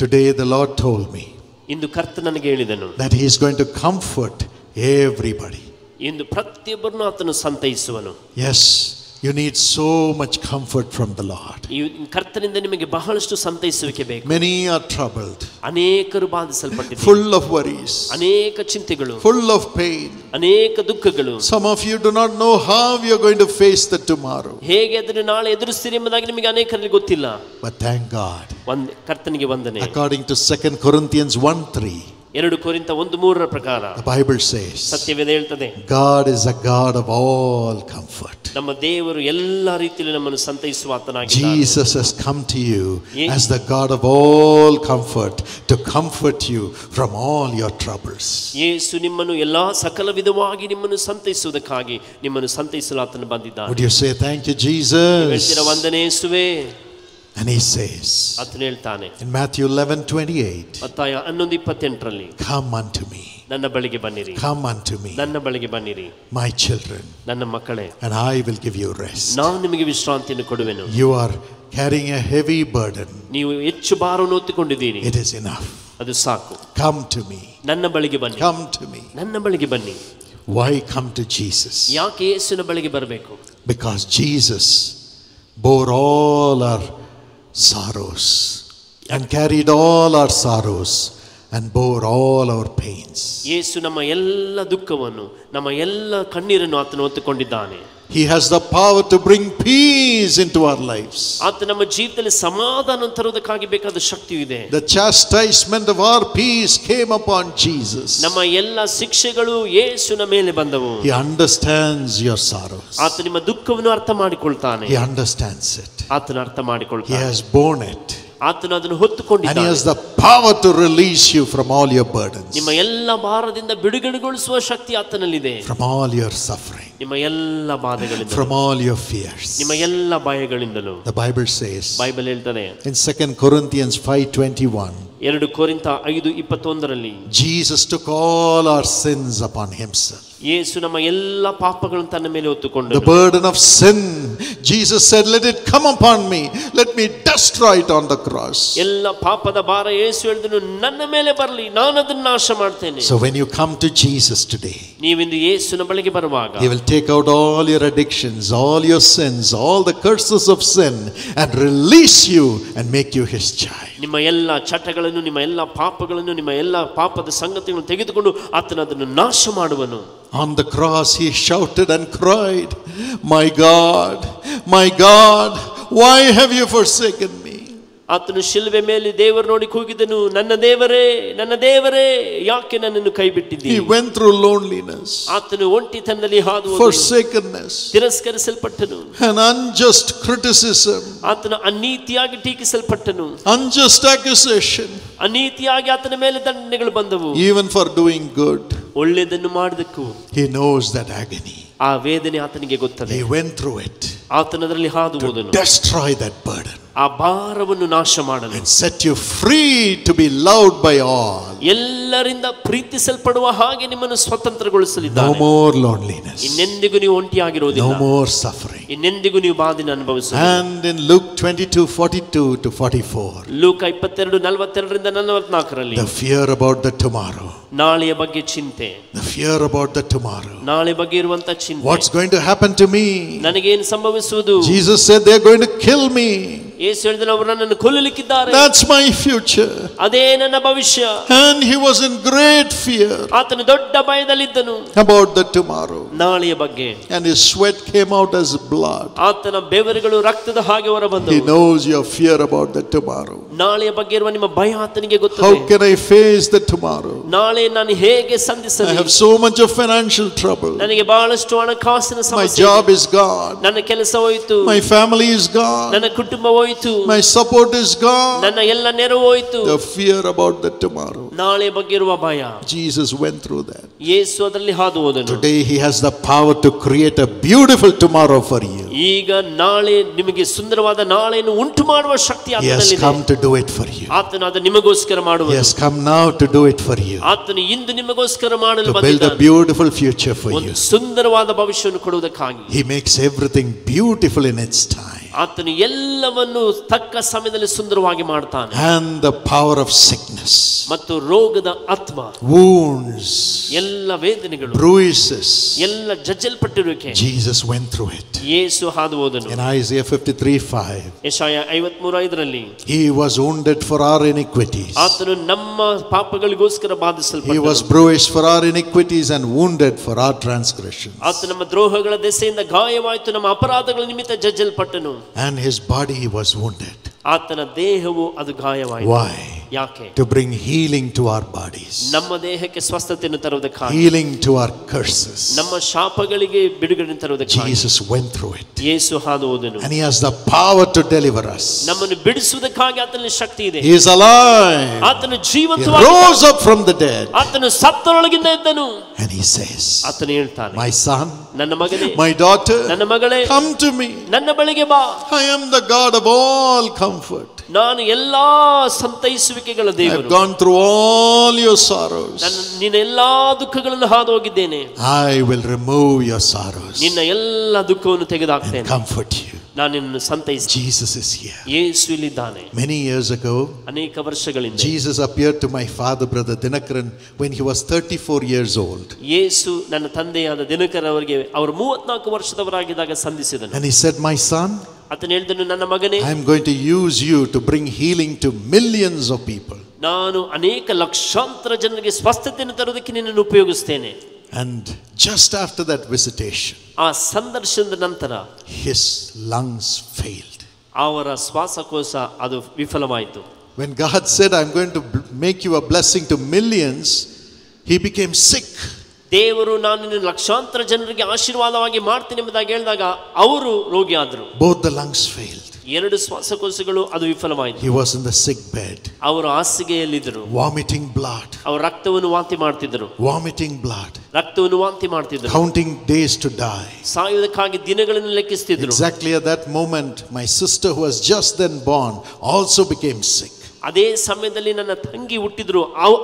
Today the Lord told me ಇಂದು ಕರ್ತನು ನನಗೆ ಹೇಳಿದನು that he is going to comfort everybody. ಇಂದು ಪ್ರತಿಯೊಬ್ಬರನ್ನು ಆತನು ಸಂತೈಸುವನು. Yes, you need so much comfort from the Lord. ಈ ಕರ್ತನಿಂದ ನಿಮಗೆ ಬಹಳಷ್ಟು ಸಂತೈಸುವಿಕೆ ಬೇಕು. Many are troubled, ಅನೇಕರು ಬಾಧಿಸಲ್ಪಟ್ಟಿದ್ದಾರೆ, full of worries, ಅನೇಕ ಚಿಂತೆಗಳು, full of pain. ಅನೇಕ ದುಃಖಗಳು. Some of you do not know how you are going to face the tomorrow. ಹೇಗೆ ಅದನ್ನು ನಾಳೆ ಎದುರಿಸ್ತೀರಿ ಎಂಬುದಾಗಿ ನಿಮಗೆ ಅನೇಕರಿಗೆ ಗೊತ್ತಿಲ್ಲ. But thank God, ಕರ್ತನಿಗೆ ವಂದನೆ. according to 2 Corinthians 1:3, 2 ಕೊರಿಂಥ 1:3 ಪ್ರಕಾರ the Bible says, ಸತ್ಯವೇದ ಹೇಳ್ತದೆ, God is a God of all comfort. ನಮ್ಮ ದೇವರು ಎಲ್ಲ ರೀತಿಯಲ್ಲಿ ನಮ್ಮನ್ನು ಸಂತೈಸುವ ಆತನಾಗಿದ್ದಾನೆ. Jesus has come to you as the God of all comfort to comfort you from all your troubles. ಯೇಸು ನಿಮ್ಮನ್ನು ಎಲ್ಲಾ ಸಕಲ ವಿಧವಾಗಿ ನಿಮ್ಮನ್ನು ಸಂತೈಸುವುದಕ್ಕಾಗಿ ನಿಮ್ಮನ್ನು ಸಂತೈಸಲು ಆತನು ಬಂದಿದ್ದಾನೆ. Would you say thank you Jesus? ಹೇಳ್ತೀರಾ ವಂದನೆ ಯೇಸುವೇ? And he says ಆತನು ಹೇಳ್ತಾನೆ in Matthew 11:28, ಮತ್ತಾಯ 11:28ರಲ್ಲಿ, come unto me, ನನ್ನ ಬಳಿಗೆ ಬನ್ನಿರಿ, come unto me, ನನ್ನ ಬಳಿಗೆ ಬನ್ನಿರಿ, my children, ನನ್ನ ಮಕ್ಕಳೇ, and I will give you rest. ನಾನು ನಿಮಗೆ ವಿಶ್ರಾಂತಿಯನ್ನು ಕೊಡುವೆನು. You are carrying a heavy burden. ನೀವು ಹೆಚ್ಚು ಭಾರವನ್ನು ಹೊತ್ತುಕೊಂಡಿದ್ದೀರಿ, It is enough. ಅದು ಸಾಕು. Come to me, ನನ್ನ ಬಳಿಗೆ ಬನ್ನಿ, come to me. ನನ್ನ ಬಳಿಗೆ ಬನ್ನಿ. Why come to Jesus? ಯಾಕೆ ಯೇಸುವಿನ ಬಳಿಗೆ ಬರಬೇಕು? Because Jesus bore all our sorrows and carried all our sorrows and bore all our pains. ಯೇಸು ನಮ್ಮ ಎಲ್ಲ ದುಃಖವನ್ನು, ನಮ್ಮ ಎಲ್ಲ ಕಣ್ಣೀರನ್ನು ಆತನು ಹೊತ್ತುಕೊಂಡಿದ್ದಾನೆ. He has the power to bring peace into our lives. ಆತ ನಮ್ಮ ಜೀವಿತದಲ್ಲಿ ಸಮಾಧಾನ ತರುವುದಕ್ಕಾಗಿ ಬೇಕಾದ ಶಕ್ತಿಯು ಇದೆ. The chastisement of our peace came upon Jesus. ನಮ್ಮ ಎಲ್ಲ ಶಿಕ್ಷೆಗಳು ಯೇಸುವಿನ ಮೇಲೆ ಬಂದವು. He understands your sorrows. ಆತ ನಿಮ್ಮ ದುಃಖವನ್ನು ಅರ್ಥ ಮಾಡಿಕೊಳ್ತಾನೆ. He understands it. ಆತನ ಅರ್ಥ He ಮಾಡಿಕೊಳ್ತಾನೆ. has borne it. ಆತನು ಅದನ್ನು And he ಹೊತ್ತುಕೊಂಡಿದ್ದಾನೆ. has the power to release you from all your burdens, ನಿಮ್ಮ ಎಲ್ಲ ಭಾರದಿಂದ ಬಿಡುಗಡೆಗೊಳಿಸುವ ಶಕ್ತಿ ಆತನಲ್ಲಿದೆ. from all your suffering, ನಿಮ್ಮ ಎಲ್ಲ ಬಾಧೆಗಳಿಂದ, from all your fears. ನಿಮ್ಮ ಎಲ್ಲ ಭಯಗಳಿಂದಲೂ. The Bible says ಬೈಬಲ್ ಹೇಳ್ತದೆ in 2 Corinthians 5:21, 2 ಕೊರಿಂಥ 5:21ರಲ್ಲಿ, Jesus took all our sins upon himself. ಯೇಸು ನಮ್ಮ ಎಲ್ಲ ಪಾಪಗಳನ್ನು ತನ್ನ ಮೇಲೆ The ಹೊತ್ತುಕೊಂಡನು. burden of sin, Jesus said, let it come upon me, let me destroy it on the cross. ಎಲ್ಲ ಪಾಪದ ಭಾರ ಯೇಸು ಹೇಳಿದನು, ನನ್ನ ಮೇಲೆ ಬರಲಿ, ನಾನು ಅದನ್ನು ನಾಶ ಮಾಡ್ತೇನೆ. So when you come to Jesus today, ನೀವಿಂದು ಯೇಸುವಿನ ಬಳಿಗೆ ಬರುವಾಗ he will take out all your addictions, all your sins, all the curses of sin, and release you and make you his child. ನಿಮ್ಮ ಎಲ್ಲ ಚಟಗಳನ್ನು, ನಿಮ್ಮ ಎಲ್ಲ ಪಾಪಗಳನ್ನು, ನಿಮ್ಮ ಎಲ್ಲ ಪಾಪದ ಸಂಗತಿಗಳನ್ನು ತೆಗೆದುಕೊಂಡು ಆತನು ಅದನ್ನು ನಾಶ ಮಾಡುವನು. On the cross he shouted and cried, my God, why have you forsaken me? ಆತನು ಶಿಲುಬೆ ಮೇಲೆ ದೇವರು ನೋಡಿ ಕೂಗಿದನು, ನನ್ನ ದೇವರೇ, ನನ್ನ ದೇವರೇ, ಯಾಕೆ ನನ್ನನ್ನು ಕೈ ಬಿಟ್ಟಿದ್ದೀರಿ? He went through loneliness, ಆತನು ಒಂಟಿತನದಲ್ಲಿ ಹಾದು ಹೋದನು, forsakenness, ತಿರಸ್ಕರಿಸಲ್ಪಟ್ಟನು, an unjust criticism, ಆತನು ಅನೀತಿಯಾಗಿ ಟೀಕಿಸಲ್ಪಟ್ಟನು, unjust accusation, ಅನೀತಿಯಾಗಿ ಆತನ ಮೇಲೆ ದಂಡನೆಗಳು ಬಂದವು. even for doing good. ಒಳ್ಳೆಯದನ್ನು ಮಾಡುವುದಕ್ಕೂ He knows that agony. ಆ ವೇದನೆ ಆತನಿಗೆ ಗೊತ್ತದೆ. He went through it ಆತನದರಲ್ಲಿ ಹಾದು to ಹೋದನು, destroy that burden ಆ ಭಾರವನ್ನು ನಾಶ ಮಾಡಲು, and set you free to be loved by all. ಎಲ್ಲರಿಂದ ಪ್ರೀತಿಸಲ್ಪಡುವ ಹಾಗೆ ನಿಮ್ಮನ್ನು ಸ್ವತಂತ್ರಗೊಳಿಸಲಿದ್ದಾನೆ. No more loneliness, ಇನ್ನೆಂದಿಗೂ ನೀವು ಒಂಟಿಯಾಗಿರುವುದಿಲ್ಲ, no more suffering. ಇನ್ನೆಂದಿಗೂ ನೀವು ಬಾಧೆಯನ್ನು ಅನುಭವಿಸುವುದಿಲ್ಲ. And in Luke 22:42 to 44, ಲೂಕ 22:42ರಿಂದ 44ರಲ್ಲಿ, the fear about the tomorrow, ನಾಳೆಯ ಬಗ್ಗೆ ಚಿಂತೆ, the fear about the tomorrow, ನಾಳೆ ಬಗ್ಗೆ ಇರುವಂತ ಚಿಂತೆ, what's going to happen to me? ನನಗೇನು ಸಂಭವಿಸುವುದು? Jesus said they're going to kill me. ಯೇಸು ಹೇಳಿದನು, ಅವರು ನನ್ನನ್ನು ಕೊಲ್ಲಲಿಕ್ಕಿದ್ದಾರೆ, That's my future. ಅದೇ ನನ್ನ ಭವಿಷ್ಯ. And he was in great fear ಆತನು ದೊಡ್ಡ ಭಯದಲ್ಲಿದ್ದನು about the tomorrow, ನಾಳೆಯ ಬಗ್ಗೆ. and his sweat came out as blood. ಆತನ ಬೆವರುಗಳು ರಕ್ತದ ಹಾಗೆ He ಹೊರಬಂದವು. knows your fear about the tomorrow. ನಾಳೆಯ ಬಗ್ಗೆ ಇರುವ ನಿಮ್ಮ ಭಯ ಆತನಿಗೆ How ಗೊತ್ತದೆ. can I face the tomorrow? ನಾಳೆ ನಾನು ಹೇಗೆ I ಸಂಧಿಸಲಿ? have so much of financial trouble. ನನಗೆ ಬಹಳಷ್ಟು ಹಣಕಾಸಿನ My ಸಮಸ್ಯೆ, job is gone. ನನ್ನ ಕೆಲಸ ಹೋಯಿತು, My family is gone. ನನ್ನ ಕುಟುಂಬ ಹೋಯಿತು, My support is gone. ನನ್ನ ಎಲ್ಲ ನೆರವು ಹೋಯಿತು. The fear about the tomorrow. ನಾಳೆ ಬಗ್ಗೆ ಇರುವ ಭಯ. Jesus went through that. ಯೇಸು ಅದರಲ್ಲಿ ಹಾದು ಹೋದನು. Today he has the power to create a beautiful tomorrow for you. ಈಗ ನಾಳೆ ನಿಮಗೆ ಸುಂದರವಾದ ನಾಳೆಯನ್ನು ಉಂಟು ಮಾಡುವ ಶಕ್ತಿ He has ಆತನಲ್ಲಿದೆ. come to do it for you. ಆತನು ಅದು ನಿಮಗೋಸ್ಕರ He ಮಾಡುವನು. has come now to do it for you. ಆತನು ಇಂದು ನಿಮಗೋಸ್ಕರ ಮಾಡಲು To build a ಬಂದಿದ್ದಾನೆ. beautiful future for ಒಂದು you. ಸುಂದರವಾದ ಭವಿಷ್ಯವನ್ನು ಕೊಡುವುದಕ್ಕಾಗಿ. He makes everything beautiful in its time. ಆತನು ಎಲ್ಲವನ್ನು ತಕ್ಕ ಸಮಯದಲ್ಲಿ ಸುಂದರವಾಗಿ ಮಾಡ್ತಾನೆ. And the power of sickness, ಮತ್ತು ರೋಗದ ಆತ್ಮ, wounds, ಎಲ್ಲ ವೇದನೆಗಳು, bruises, ಎಲ್ಲ ಜಜ್ಜಲ್ಪಟ್ಟಿರುವಿಕೆ, Jesus went through it. ಯೇಸು ಹಾದು ಹೋದನು. In Isaiah 53:5, Jeshaiah 53:5 he was wounded for our iniquities, ಆತನು ನಮ್ಮ ಪಾಪಗಳಿಗೋಸ್ಕರ ಬಾಧಿಸಲ್ಪಟ್ಟನು. he was bruised for our iniquities and wounded for our transgressions, ಆತ ನಮ್ಮ ದ್ರೋಹಗಳ ದೆಸೆಯಿಂದ ಗಾಯವಾಯಿತು, ನಮ್ಮ ಅಪರಾಧಗಳ ನಿಮಿತ್ತ ಜಜ್ಜಲ್ಪಟ್ಟನು. and his body was wounded. ಆತನ ದೇಹವು ಅದು ಗಾಯವಾಯಿತು. Why? ಯಾಕೆ? To bring healing to our bodies, ನಮ್ಮ ದೇಹಕ್ಕೆ ಸ್ವಸ್ಥತೆಯನ್ನು ತರುವುದಕ್ಕಾಗಿ, healing to our curses. ನಮ್ಮ ಶಾಪಗಳಿಗೆ ಬಿಡುಗಡೆ ತರುವುದಕ್ಕಾಗಿ Jesus went through it, ಯೇಸು ಹಾದು ಹೋದನು. and he has the power to deliver us. ನಮ್ಮನ್ನು ಬಿಡಿಸುವುದಕ್ಕಾಗಿ ಆತನಲ್ಲಿ ಶಕ್ತಿ ಇದೆ. He is alive, ಆತನು he ಜೀವಂತವಾಗಿ, rose up from the dead, ಆತನು ಸತ್ತರೊಳಗಿಂದ ಎದ್ದನು. and he says, ಆತನು ಹೇಳ್ತಾನೆ, my son, ನನ್ನ ಮಗನೇ, my daughter, ನನ್ನ ಮಗಳೇ, come to me, ನನ್ನ ಬಳಿಗೆ ಬಾ. I am the God of all comfort. ನಾನು ಎಲ್ಲಾ ಸಂತೈಸುವಿಕೆಗಳ I have ದೇವರು. gone through all your sorrows. ನಿನ್ನ ಎಲ್ಲಾ ದುಃಖಗಳನ್ನು ಹಾದು ಹೋಗಿದ್ದೇನೆ. I will remove your sorrows ನಿನ್ನ ಎಲ್ಲ ದುಃಖವನ್ನು and ತೆಗೆದುಹಾಕ್ತೇನೆ. comfort you. ನಾನು ನಿನ್ನನ್ನು ಸಂತೈಸಿ. Jesus is here. Yesu ಇಲ್ಲಿದ್ದಾನೆ. Many years ago, ಅನೇಕ ವರ್ಷಗಳಿಂದ Jesus appeared to my father, brother Dinakaran, when he was 34 years old. ಯೇಸು ನನ್ನ ತಂದೆಯಾದ ದಿನಕರ್ ಅವರಿಗೆ ಅವರು 34 ವರ್ಷದವರಾಗಿದ್ದಾಗ ಸಂಧಿಸಿದನು. And he said, my son, ಆತನು ಹೇಳಿದನು, ನನ್ನ ಮಗನೇ, I am going to use you to bring healing to millions of people. ನಾನು ಅನೇಕ ಲಕ್ಷಾಂತರ ಜನರಿಗೆ ಸ್ವಸ್ಥತೆಯನ್ನು ತರುವುದಕ್ಕೆ ನಿನ್ನನ್ನು ಉಪಯೋಗಿಸ್ತೇನೆ. And just after that visitation, ಆ ಸಂದರ್ಶನದ ನಂತರ his lungs failed. ಅವರ ಶ್ವಾಸಕೋಶ ಅದು ವಿಫಲವಾಯಿತು. When God said, I am going to make you a blessing to millions, he became sick. ದೇವರು ನಾನು ನಿನ್ನ ಲಕ್ಷಾಂತರ ಜನರಿಗೆ ಆಶೀರ್ವಾದವಾಗಿ ಮಾಡ್ತೀನಿ ಎಂಬುದಾಗಿ ಹೇಳಿದಾಗ ಅವರು ರೋಗಿಯಾದರು. Both the lungs failed. ಎರಡು ಶ್ವಾಸಕೋಶಗಳು ಅದು ವಿಫಲವಾಯಿತು. He was in the sick bed, ಅವರು ಹಾಸಿಗೆಯಲ್ಲಿದ್ದರು. vomiting blood, ಅವರು ರಕ್ತವನ್ನು ವಾಂತಿ ಮಾಡ್ತಿದ್ದರು. vomiting blood, ರಕ್ತವನ್ನು ವಾಂತಿ ಮಾಡ್ತಿದ್ದರು. counting days to die. ಸಾಯುವುದಕ್ಕಾಗಿ ದಿನಗಳನ್ನು ಲೆಕ್ಕಿಸ್ತಿದ್ರು. Exactly at that moment, my sister who was just then born also became sick. ಅದೇ ಸಮಯದಲ್ಲಿ ನನ್ನ ತಂಗಿ ಹುಟ್ಟಿದ್ರು,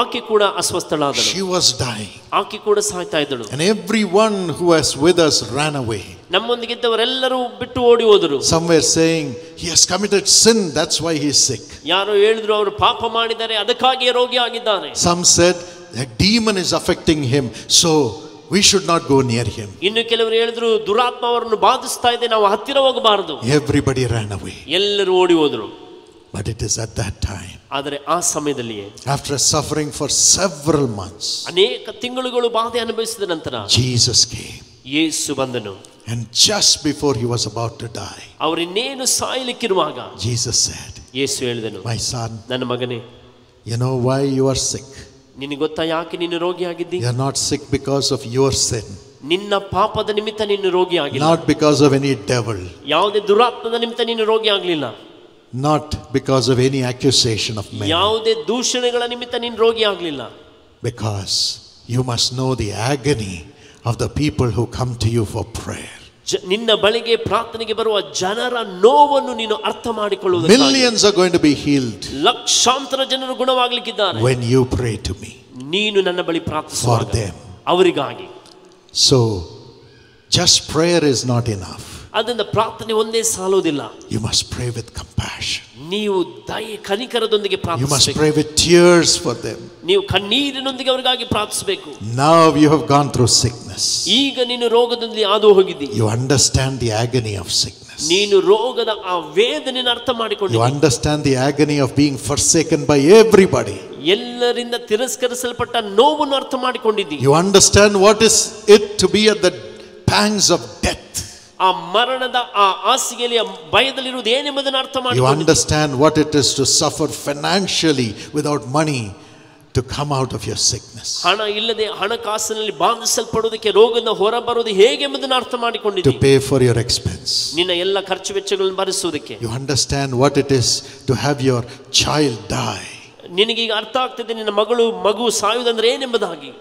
ಆಕೆ ಕೂಡ ಅಸ್ವಸ್ಥಳಾದಳು. She was dying. ಆಕೆ ಕೂಡ ಸಾಯ್ತಾ ಇದ್ದಳು. And everyone who was with us ran away. ನಮ್ಮೊಂದಿಗಿದ್ದವರೆಲ್ಲರೂ ಬಿಟ್ಟು ಓಡಿ ಹೋದರು. Some were saying, he has committed sin, that's why he is sick. ಯಾರೋ ಹೇಳಿದ್ರು ಅವರು ಪಾಪ ಮಾಡಿದ್ದಾರೆ, ಅದಕ್ಕಾಗಿ ರೋಗಿ ಆಗಿದ್ದಾರೆ. Some said, a demon is affecting him, so we should not go near him. ಇನ್ನು ಕೆಲವರು ಹೇಳಿದ್ರು, ದುರಾತ್ಮ ಅವರನ್ನು ಬಾಧಿಸ್ತಾ ಇದೆ, ನಾವು ಹತ್ತಿರ ಹೋಗಬಾರದು. Everybody ran away. ಎಲ್ಲರೂ ಓಡಿ ಹೋದರು. But it is at that time, ಆದರೆ ಆ ಸಮಯದಲ್ಲಿಯೇ, after suffering for several months, ಅನೇಕ ತಿಂಗಳುಗಳು ಬಾಧೆ ಅನುಭವಿಸಿದ ನಂತರ Jesus came. ಯೇಸು ಬಂದನು. And just before he was about to die, ಅವರಿನ್ನೇನು ಸಾಯಲಿಕ್ಕಿರುವಾಗ Jesus said, ಯೇಸು ಹೇಳಿದನು, my son, ನನ್ನ ಮಗನೇ, you know why you are sick? ನಿನಗೆ ಗೊತ್ತಾ ಯಾಕೆ ನೀನು ರೋಗಿಯಾಗಿದ್ದಿ? You are not sick because of your sin, ನಿನ್ನ ಪಾಪದ ನಿಮಿತ್ತ ನೀನು ರೋಗಿಯಾಗಿಲ್ಲ. not because of any devil, ಯಾವುದೇ ದುರಾತ್ಮದ ನಿಮಿತ್ತ ನೀನು ರೋಗಿ ಆಗಲಿಲ್ಲ. not because of any accusation of men, ಯಾವುದೇ ದೂಷಣೆಗಳ ನಿಮಿತ್ತ ನೀನು ರೋಗಿ ಆಗಲಿಲ್ಲ. because you must know the agony of the people who come to you for prayer. ನಿನ್ನ ಬಳಿಗೆ ಪ್ರಾರ್ಥನೆಗೆ ಬರುವ ಜನರ ನೋವನ್ನು ನೀನು ಅರ್ಥ ಮಾಡಿಕೊಳ್ಳುವುದು. Millions are going to be healed ಲಕ್ಷಾಂತರ ಜನರು ಗುಣವಾಗಲಿಕ್ಕಿದ್ದಾರೆ when you pray to me, ನೀನು ನನ್ನ ಬಳಿ ಪ್ರಾರ್ಥಿಸುವಾಗ, for them. ಅವರಿಗಾಗಿ. So just prayer is not enough. ಅದರಿಂದ ಪ್ರಾರ್ಥನೆ ಒಂದೇ ಸಾಲೋದಿಲ್ಲ. You must pray with compassion. ನೀವು ದಯೆ ಕನಿಕರದೊಂದಿಗೆ You must ಪ್ರಾರ್ಥಿಸಬೇಕು. pray with tears for them. ನೀವು ಕಣ್ಣೀರಿನೊಂದಿಗೆ ಅವರಿಗಾಗಿ ಪ್ರಾರ್ಥಿಸಬೇಕು. Now you have gone through sickness. ಈಗ ನೀನು ರೋಗದೊಂದಿಗೆ ಹಾದು ಹೋಗಿದ್ದಿ. You understand the agony of sickness. ನೀನು ರೋಗದ ಆ ವೇದನೆಯನ್ನು ಅರ್ಥ You ಮಾಡಿಕೊಂಡಿದ್ದಿ. understand the agony of being forsaken by everybody. ಎಲ್ಲರಿಂದ ತಿರಸ್ಕರಿಸಲ್ಪಟ್ಟ ನೋವನ್ನು ಅರ್ಥ ಮಾಡಿಕೊಂಡಿದ್ದಿ. You understand what is it to be at the pangs of death. ಆ ಮರಣದ ಆ ಹಾಸಿಗೆಯಲ್ಲಿ ಭಯದಲ್ಲಿರುವುದು ಏನೆಂಬುದನ್ನು ಅರ್ಥ You ಮಾಡಿಕೊಂಡಿದ್ದಿ. understand what it is to suffer financially without money to come out of your sickness. ಹಣ ಇಲ್ಲದೆ ಹಣಕಾಸಿನಲ್ಲಿ ಬಾಧಿಸಲ್ಪಡುವುದಕ್ಕೆ, ರೋಗದಿಂದ ಹೊರಬರುವುದು ಹೇಗೆ ಎಂಬುದನ್ನು ಅರ್ಥ To ಮಾಡಿಕೊಂಡಿದ್ದಿ. pay for your expense. ನಿನ್ನ ಎಲ್ಲ ಖರ್ಚು ವೆಚ್ಚಗಳನ್ನು ಭರಿಸುವುದಕ್ಕೆ. You understand what it is to have your child die. ನಿನಗೀಗ ಅರ್ಥ ಆಗ್ತದೆ ನಿನ್ನ ಮಗು ಸಾಯುವುದಂದ್ರೆ ಏನೆಂಬುದಾಗಿ.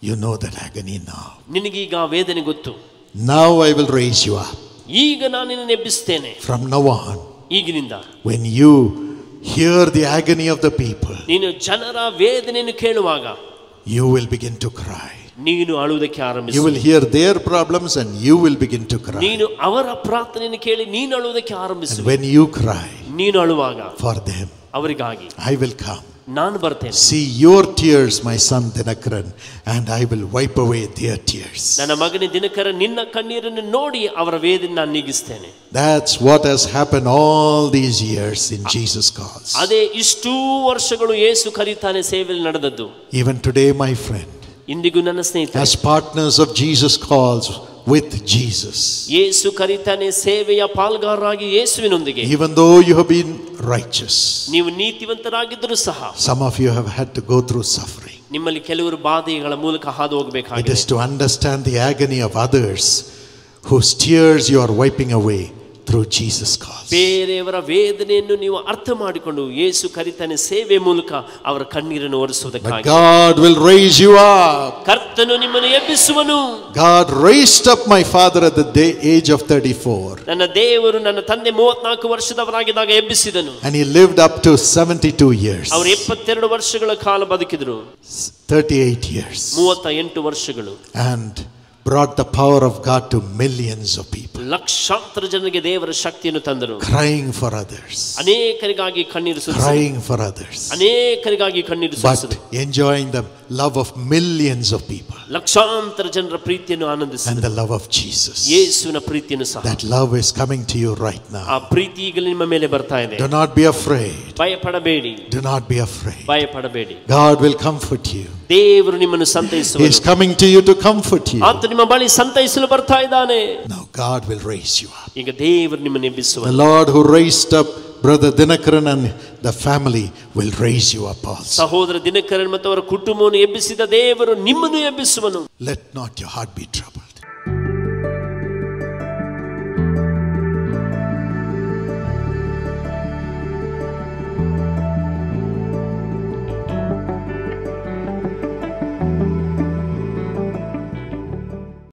You know that agony now. ನಿನಗೀಗ ಆ ವೇದನೆ ಗೊತ್ತು. Now I will raise you up. ಈಗ ನಾನು ನಿನ್ನನ್ನು ಎಬ್ಬಿಸ್ತೇನೆ. From now on, ಈಗಿನಿಂದ when you hear the agony of the people, ನೀನು ಜನರ ವೇದನೆಯನ್ನು ಕೇಳುವಾಗ you will begin to cry. ನೀನು ಅಳುವುದಕ್ಕೆ You ಆರಂಭಿಸು. will hear their problems and you will begin to cry. ನೀನು ಅವರ ಪ್ರಾರ್ಥನೆಯನ್ನು ಕೇಳಿ ನೀನು ಅಳುವುದಕ್ಕೆ ಆರಂಭಿಸು. And when you cry ನೀನು ಅಳುವಾಗ for them, ಅವರಿಗಾಗಿ I will come. ನಾನು ಬರ್ತೇನೆ. See your tears, my son Dinakaran, and I will wipe away their tears. ನನ್ನ ಮಗನೇ ದಿನಕರ ನಿನ್ನ ಕಣ್ಣೀರನ್ನು ನೋಡಿ ಅವರ ವೇದನೆ ನಾನು ನೀಗಿಸ್ತೇನೆ. That's what has happened all these years in Jesus Calls. ಅದೇ ಇಷ್ಟೂ ವರ್ಷಗಳು ಯೇಸು ಕರೀತಾನೆ ಸೇವೆಯಲ್ಲಿ ನಡೆದದ್ದು. Even today, my friend, ಇಂದಿಗೂ ನನ್ನ ಸ್ನೇಹಿತರೆ, as partners of Jesus Calls with Jesus, ಯೇಸು ಕರೀತಾನೆ ಸೇವೆಯ ಪಾಲ್ಗಾರರಾಗಿ ಯೇಸುವಿನೊಂದಿಗೆ. even though you have been righteous, ನೀವು ನೀತಿವಂತರಾಗಿದ್ದರೂ ಸಹ some of you have had to go through suffering. ನಿಮ್ಮಲ್ಲಿ ಕೆಲವರು ಬಾಧೆಗಳ ಮೂಲಕ ಹಾದು It ಹೋಗಬೇಕಾಗಿದೆ. is to understand the agony of others whose tears you are wiping away through Jesus Calls. ಬೇರೆಯವರ ವೇದನೆಯನ್ನು ನೀವು ಅರ್ಥ ಮಾಡಿಕೊಂಡು ಯೇಸು ಕರೀತಾನೆ ಸೇವೆ ಮೂಲಕ ಅವರ ಕಣ್ಣೀರನ್ನು But ಒರೆಸುವುದಕ್ಕಾಗಿ. God will raise you up. ಕರ್ತನು ನಿಮ್ಮನ್ನು ಎಬ್ಬಿಸುವನು. God raised up my father at the age of 34. ನನ್ನ ದೇವರು ನನ್ನ ತಂದೆ 34 ವರ್ಷದವರಾಗಿದ್ದಾಗ ಎಬ್ಬಿಸಿದನು. And he lived up to 72 years. ಅವರು 72 ವರ್ಷಗಳ ಕಾಲ ಬದುಕಿದರು. 38 years. 38 ವರ್ಷಗಳು. And brought the power of God to millions of people. ಲಕ್ಷಾಂತರ ಜನರಿಗೆ ದೇವರ ಶಕ್ತಿಯನ್ನು ತಂದರು. Crying for others. ಅನೇಕರಿಗಾಗಿ ಕಣ್ಣೀರು ಸುರಿಸಿದರು. Crying for others. ಅನೇಕರಿಗಾಗಿ ಕಣ್ಣೀರು ಸುರಿಸಿದರು. But enjoying the love of millions of people. ಲಕ್ಷಾಂತರ ಜನರ ಪ್ರೀತಿಯನ್ನು And ಆನಂದಿಸಿದರು. the love of Jesus. ಯೇಸುವಿನ ಪ್ರೀತಿಯನ್ನು ಸಹ. That love is coming to you right ಆ now. ಪ್ರೀತಿ ಈಗ ನಿಮ್ಮ ಮೇಲೆ ಬರ್ತಾ ಇದೆ. Do not be afraid. ಭಯಪಡಬೇಡಿ. Do not be afraid. ಭಯಪಡಬೇಡಿ. God will comfort you. ದೇವರು ನಿಮ್ಮನ್ನು He is ಸಂತೈಸುವನು. coming to you to comfort you. ಆತ ನಿಮ್ಮ ಬಳಿ ಸಂತೈಸಲು ಬರ್ತಾ ಇದ್ದಾನೆ. Now God will raise you up. ಈಗ ದೇವರು ನಿಮ್ಮನ್ನು The ಎಬ್ಬಿಸುವನು. Lord who raised up Brother Dinakaran and the family will raise you up also. ಸಹೋದರ ದಿನಕರನ್ ಮತ್ತು ಅವರ ಕುಟುಂಬವನ್ನು ಎಬ್ಬಿಸಿದ ದೇವರು ನಿಮ್ಮನ್ನು ಎಬ್ಬಿಸುವನು. Let not your heart be troubled.